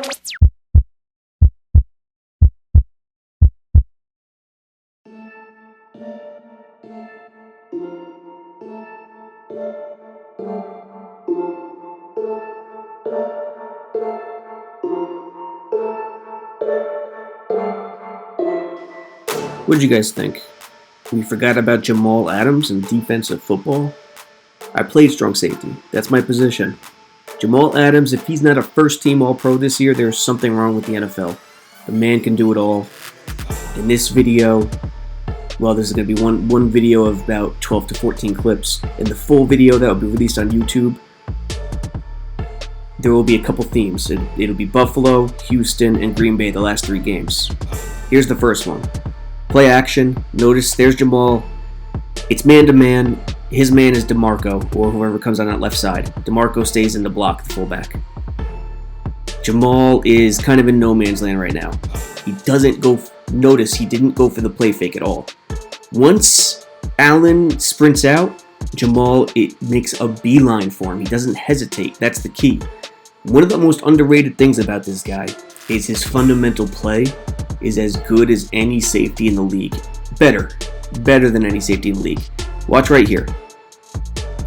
What did you guys think? We forgot about Jamal Adams in defensive football? I played strong safety. That's my position. Jamal Adams, if he's not a first-team All-Pro this year, there's something wrong with the NFL. The man can do it all. In this video, well, this is going to be one video of about 12 to 14 clips. In the full video that will be released on YouTube, there will be a couple themes. It'll be Buffalo, Houston, and Green Bay the last 3 games. Here's the first one. Play action. Notice there's Jamal. It's man-to-man. His man is DeMarco, or whoever comes on that left side. DeMarco stays in the block, the fullback. Jamal is kind of in no man's land right now. He doesn't go. Notice he didn't go for the play fake at all. Once Allen sprints out, Jamal, it makes a beeline for him. He doesn't hesitate. That's the key. One of the most underrated things about this guy is his fundamental play is as good as any safety in the league. Better than any safety in the league. Watch right here.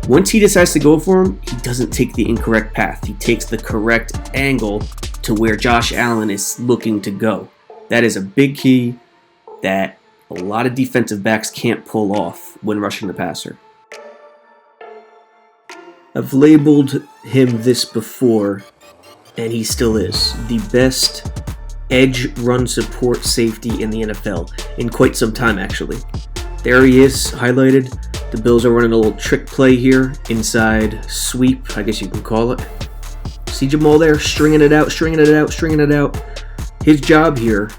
Once he decides to go for him, he doesn't take the incorrect path. He takes the correct angle to where Josh Allen is looking to go. That is a big key that a lot of defensive backs can't pull off when rushing the passer. I've labeled him this before, and he still is the best edge run support safety in the NFL in quite some time, actually. There he is, highlighted. The Bills are running a little trick play here, inside sweep, I guess you can call it. See Jamal there, stringing it out. His job here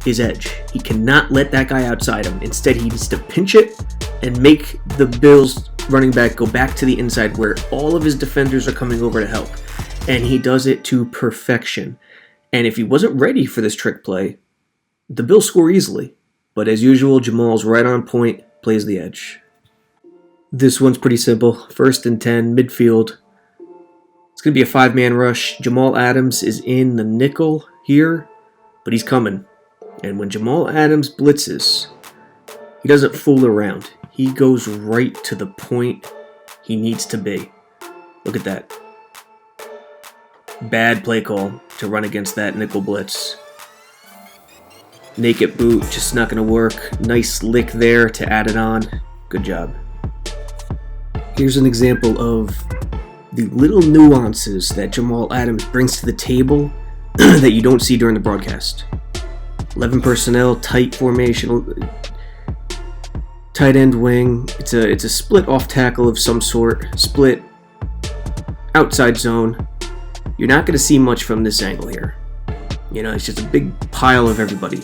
is edge. He cannot let that guy outside him. Instead, he needs to pinch it and make the Bills running back go back to the inside where all of his defenders are coming over to help. And he does it to perfection. And if he wasn't ready for this trick play, the Bills score easily. But as usual, Jamal's right on point, plays the edge. This one's pretty simple. 1st and 10, midfield. It's going to be a 5-man rush. Jamal Adams is in the nickel here, but he's coming. And when Jamal Adams blitzes, he doesn't fool around. He goes right to the point he needs to be. Look at that. Bad play call to run against that nickel blitz. Naked boot, just not going to work. Nice lick there to add it on. Good job. Here's an example of the little nuances that Jamal Adams brings to the table that you don't see during the broadcast. 11 personnel, tight formation, tight end wing. It's a split off tackle of some sort. Split outside zone. You're not going to see much from this angle here. You know, it's just a big pile of everybody.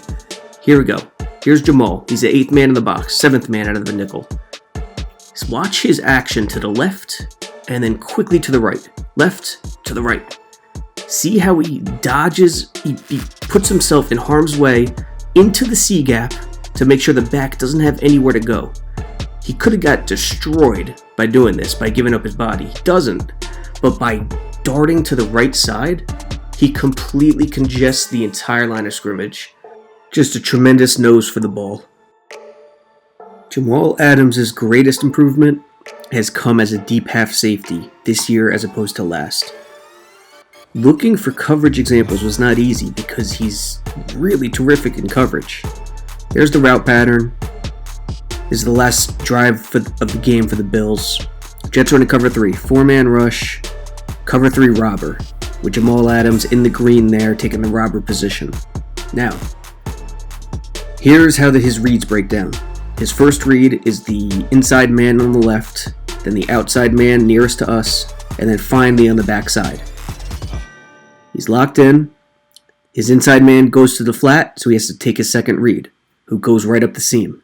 Here we go. Here's Jamal. He's the 8th man in the box, 7th man out of the nickel. Just watch his action to the left and then quickly to the right. Left to the right. See how he dodges, he puts himself in harm's way into the C gap to make sure the back doesn't have anywhere to go. He could have got destroyed by doing this, by giving up his body. He doesn't. But by darting to the right side, he completely congests the entire line of scrimmage. Just a tremendous nose for the ball. Jamal Adams' greatest improvement has come as a deep half safety this year as opposed to last. Looking for coverage examples was not easy because he's really terrific in coverage. There's the route pattern. This is the last drive of the game for the Bills. Jets running cover 3, 4-man rush, cover 3 robber, with Jamal Adams in the green there taking the robber position. Now, here's how his reads break down. His first read is the inside man on the left, then the outside man nearest to us, and then finally on the backside. He's locked in. His inside man goes to the flat, so he has to take his second read, who goes right up the seam.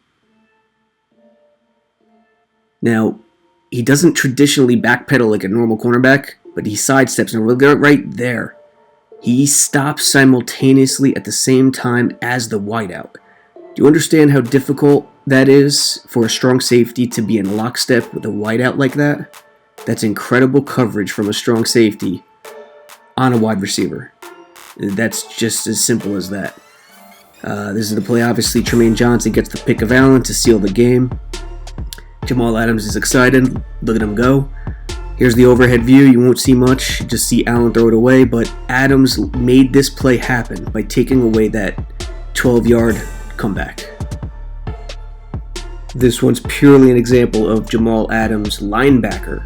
Now, he doesn't traditionally backpedal like a normal cornerback, but he sidesteps and we'll get right there. He stops simultaneously at the same time as the wideout. Do you understand how difficult that is for a strong safety to be in lockstep with a wideout like that? That's incredible coverage from a strong safety on a wide receiver. That's just as simple as that. This is the play. Obviously, Tremaine Johnson gets the pick of Allen to seal the game. Jamal Adams is excited. Look at him go. Here's the overhead view. You won't see much. You just see Allen throw it away. But Adams made this play happen by taking away that 12-yard comeback. This one's purely an example of Jamal Adams, linebacker.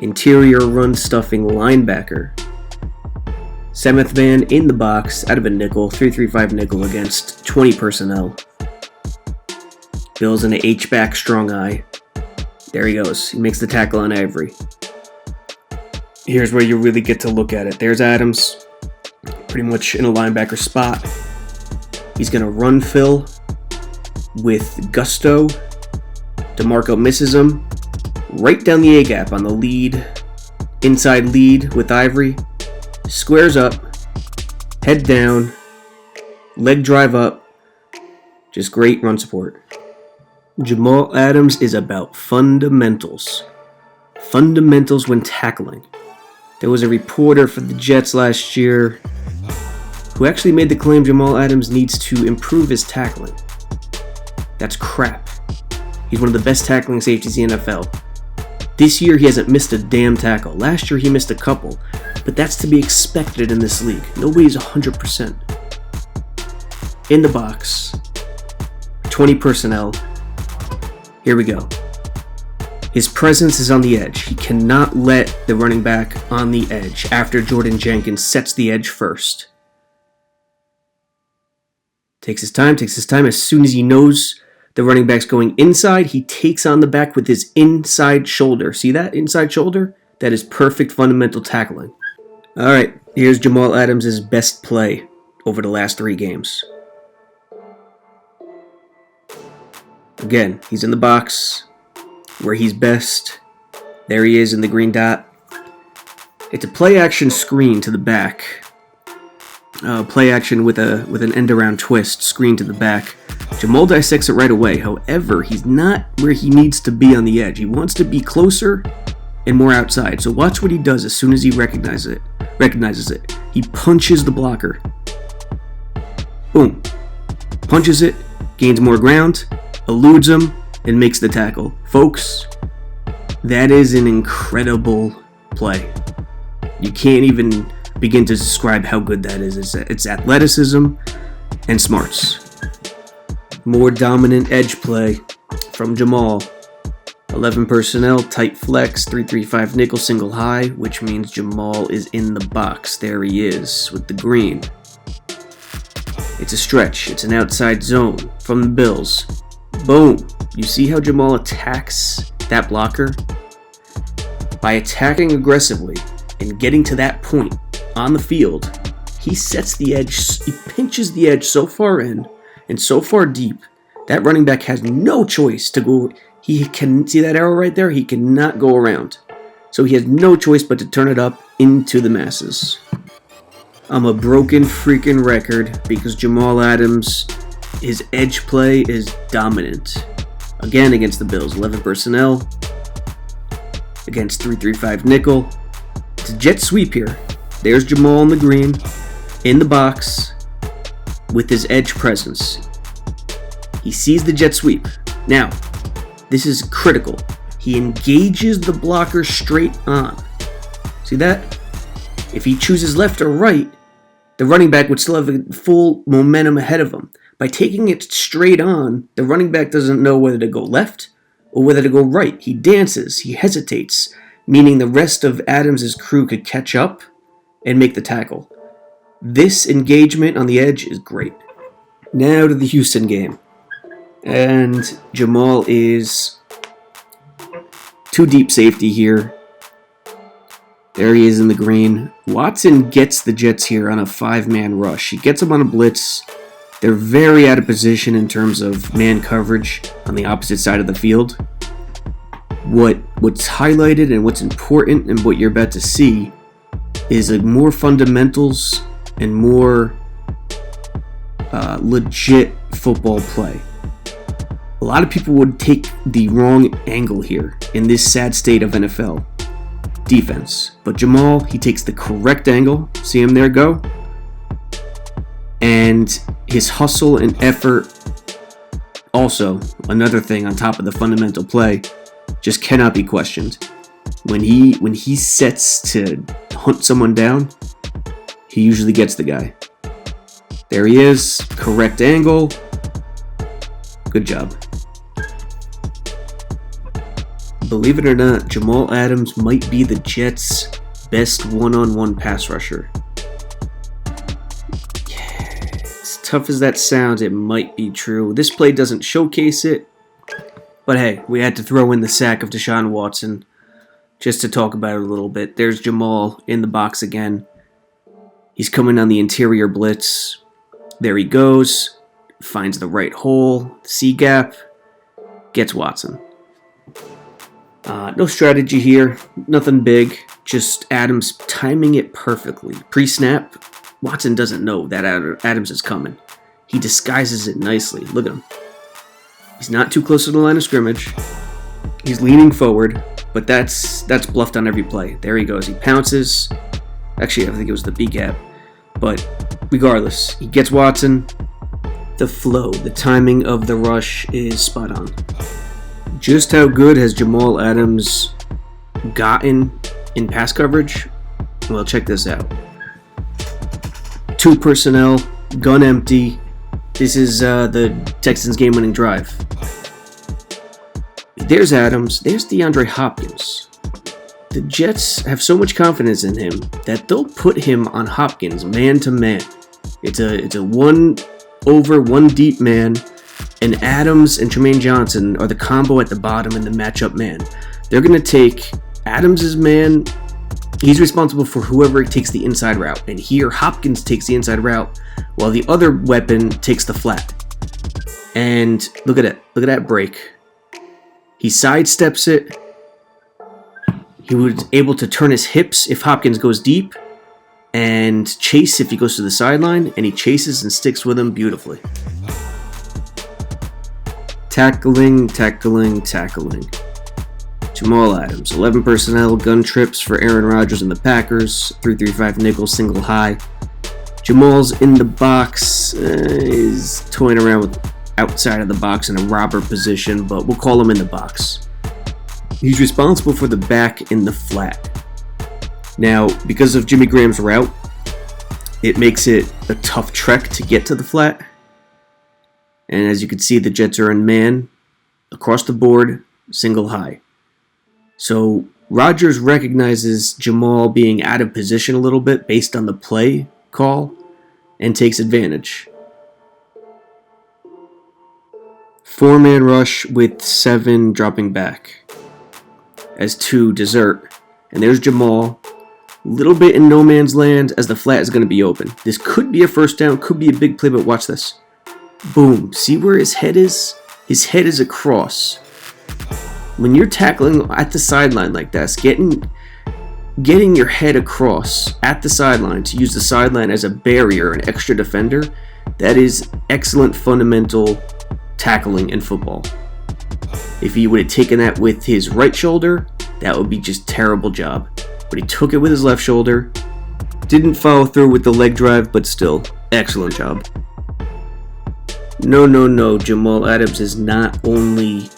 Interior run-stuffing linebacker. 7th man in the box, out of a nickel, 3-3-5 nickel against 20 personnel. Bills in an H-back strong eye. There he goes. He makes the tackle on Avery. Here's where you really get to look at it. There's Adams, pretty much in a linebacker spot. He's going to run Phil with gusto. DeMarco misses him. Right down the A-gap on the lead. Inside lead with Ivory. Squares up. Head down. Leg drive up. Just great run support. Jamal Adams is about fundamentals. Fundamentals when tackling. There was a reporter for the Jets last year who actually made the claim Jamal Adams needs to improve his tackling. That's crap. He's one of the best tackling safeties in the NFL. This year he hasn't missed a damn tackle. Last year he missed a couple, but that's to be expected in this league. Nobody's 100%. In the box. 20 personnel. Here we go. His presence is on the edge. He cannot let the running back on the edge after Jordan Jenkins sets the edge first. Takes his time. As soon as he knows the running back's going inside, he takes on the back with his inside shoulder. See that inside shoulder? That is perfect fundamental tackling. All right, here's Jamal Adams' best play over the last 3 games. Again, he's in the box where he's best. There he is in the green dot. It's a play-action screen to the back. Play action with an end-around twist, screen to the back. Jamal dissects it right away. However, he's not where he needs to be on the edge. He wants to be closer and more outside. So watch what he does as soon as he recognizes it. He punches the blocker. Boom. Punches it, gains more ground, eludes him, and makes the tackle. Folks, that is an incredible play. You can't even begin to describe how good that is. It's athleticism and smarts. More dominant edge play from Jamal. 11 personnel, tight flex, 3-3-5 nickel, single high, which means Jamal is in the box. There he is with the green. It's a stretch. It's an outside zone from the Bills. Boom. You see how Jamal attacks that blocker? By attacking aggressively and getting to that point on the field, he sets the edge, he pinches the edge so far in and so far deep, that running back has no choice to go. He can see that arrow right there? He cannot go around. So he has no choice but to turn it up into the masses. I'm a broken freaking record because Jamal Adams, his edge play is dominant. Again, against the Bills, 11 personnel. Against 3-3-5 nickel. It's a jet sweep here. There's Jamal in the green, in the box, with his edge presence. He sees the jet sweep. Now, this is critical. He engages the blocker straight on. See that? If he chooses left or right, the running back would still have a full momentum ahead of him. By taking it straight on, the running back doesn't know whether to go left or whether to go right. He dances, he hesitates, meaning the rest of Adams' crew could catch up and make the tackle. This engagement on the edge is great. Now to the Houston game. And Jamal is too deep safety here. There he is in the green. Watson gets the Jets here on a 5-man rush. He gets them on a blitz. They're very out of position in terms of man coverage on the opposite side of the field. What's highlighted and what's important and what you're about to see is a more fundamentals and more legit football play. A lot of people would take the wrong angle here in this sad state of NFL defense. But Jamal, he takes the correct angle. See him there go? And his hustle and effort, also another thing on top of the fundamental play, just cannot be questioned. When he sets to hunt someone down, he usually gets the guy. There he is, correct angle. Good job. Believe it or not, Jamal Adams might be the Jets' best one-on-one pass rusher. Yeah, as tough as that sounds, it might be true. This play doesn't showcase it, but hey, we had to throw in the sack of Deshaun Watson just to talk about it a little bit. There's Jamal in the box again. He's coming on the interior blitz. There he goes. Finds the right hole, C gap, gets Watson. No strategy here, nothing big, just Adams timing it perfectly. Pre-snap, Watson doesn't know that Adams is coming. He disguises it nicely. Look at him. He's not too close to the line of scrimmage. He's leaning forward, but that's bluffed on every play. There he goes. He pounces. Actually, I think it was the B gap. But regardless, he gets Watson. The flow, the timing of the rush is spot on. Just how good has Jamal Adams gotten in pass coverage? Well, check this out. 2 personnel, gun empty. This is the Texans game-winning drive. There's Adams. There's DeAndre Hopkins. The Jets have so much confidence in him that they'll put him on Hopkins man-to-man. It's a 1 over 1 deep man. And Adams and Tremaine Johnson are the combo at the bottom and the matchup man. They're going to take Adams' man. He's responsible for whoever takes the inside route. And here, Hopkins takes the inside route while the other weapon takes the flat. And look at it. Look at that break. He sidesteps it. He was able to turn his hips if Hopkins goes deep and chase if he goes to the sideline. And he chases and sticks with him beautifully. Tackling. Jamal Adams, 11 personnel, gun trips for Aaron Rodgers and the Packers, 3-3-5 nickel, single high. Jamal's in the box, is toying around with outside of the box in a robber position, but we'll call him in the box. He's responsible for the back in the flat. Now, because of Jimmy Graham's route, it makes it a tough trek to get to the flat. And as you can see, the Jets are in man, across the board, single high. So Rodgers recognizes Jamal being out of position a little bit based on the play call and takes advantage. 4-man rush with 7 dropping back as 2 desert. And there's Jamal, a little bit in no man's land as the flat is going to be open. This could be a first down, could be a big play, but watch this. Boom. See where his head is? His head is across. When you're tackling at the sideline like this, getting your head across at the sideline to use the sideline as a barrier, an extra defender, that is excellent fundamental tackling in football. If he would have taken that with his right shoulder, that would be just terrible job. But he took it with his left shoulder. Didn't follow through with the leg drive, but still, excellent job. No. Jamal Adams is not only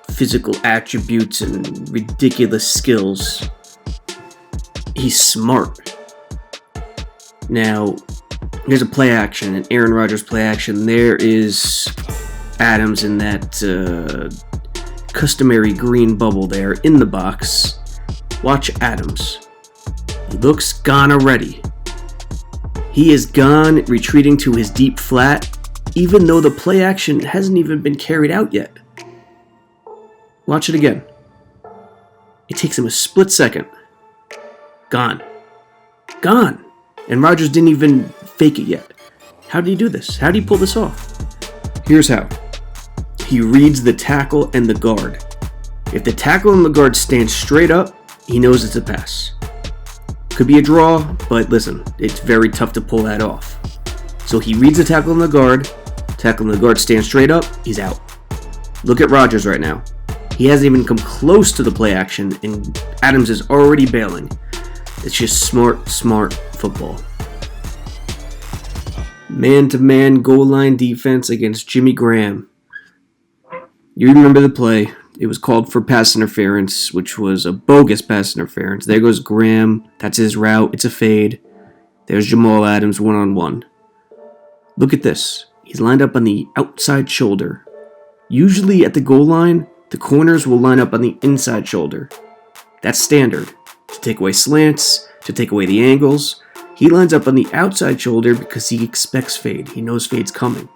physical attributes and ridiculous skills. He's smart. Now, here's a play action, an Aaron Rodgers play action. There is Adams in that customary green bubble there in the box. Watch Adams. He looks gone already. He is gone, retreating to his deep flat, even though the play action hasn't even been carried out yet. Watch it again. It takes him a split second. Gone. Gone. And Rodgers didn't even fake it yet. How did he do this? How did he pull this off? Here's how. He reads the tackle and the guard. If the tackle and the guard stand straight up, he knows it's a pass. Could be a draw, but listen, it's very tough to pull that off. So he reads the tackle and the guard. Tackle and the guard stand straight up, he's out. Look at Rodgers right now. He hasn't even come close to the play action, and Adams is already bailing. It's just smart football. Man-to-man goal line defense against Jimmy Graham. You remember the play. It was called for pass interference, which was a bogus pass interference. There goes Graham. That's his route. It's a fade. There's Jamal Adams one-on-one. Look at this. He's lined up on the outside shoulder. Usually at the goal line, the corners will line up on the inside shoulder. That's standard. To take away slants, to take away the angles. He lines up on the outside shoulder because he expects fade. He knows fade's coming.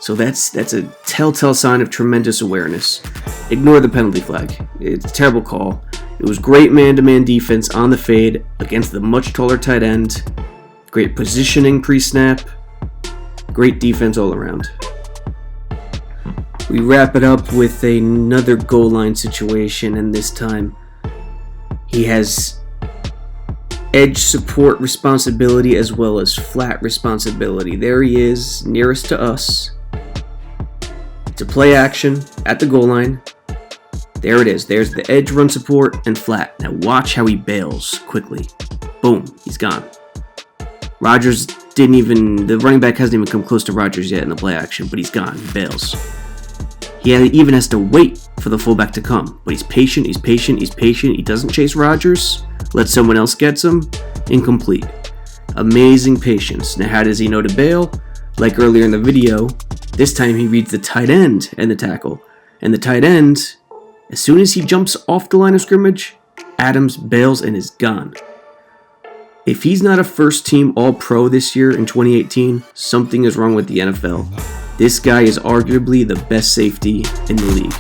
So that's a telltale sign of tremendous awareness. Ignore the penalty flag. It's a terrible call. It was great man-to-man defense on the fade against the much taller tight end. Great positioning pre-snap. Great defense all around. We wrap it up with another goal line situation, and this time he has edge support responsibility as well as flat responsibility. There he is, nearest to us. It's a play action at the goal line. There it is. There's the edge run support and flat. Now watch how he bails quickly. Boom, he's gone. Rodgers the running back hasn't even come close to Rodgers yet in the play action, but he's gone. He bails. He even has to wait for the fullback to come, but he's patient. He doesn't chase Rodgers. Let someone else get him. Incomplete. Amazing patience. Now how does he know to bail? Like earlier in the video, this time he reads the tight end and the tackle. And the tight end, as soon as he jumps off the line of scrimmage, Adams bails and is gone. If he's not a first-team All-Pro this year in 2018, something is wrong with the NFL. This guy is arguably the best safety in the league.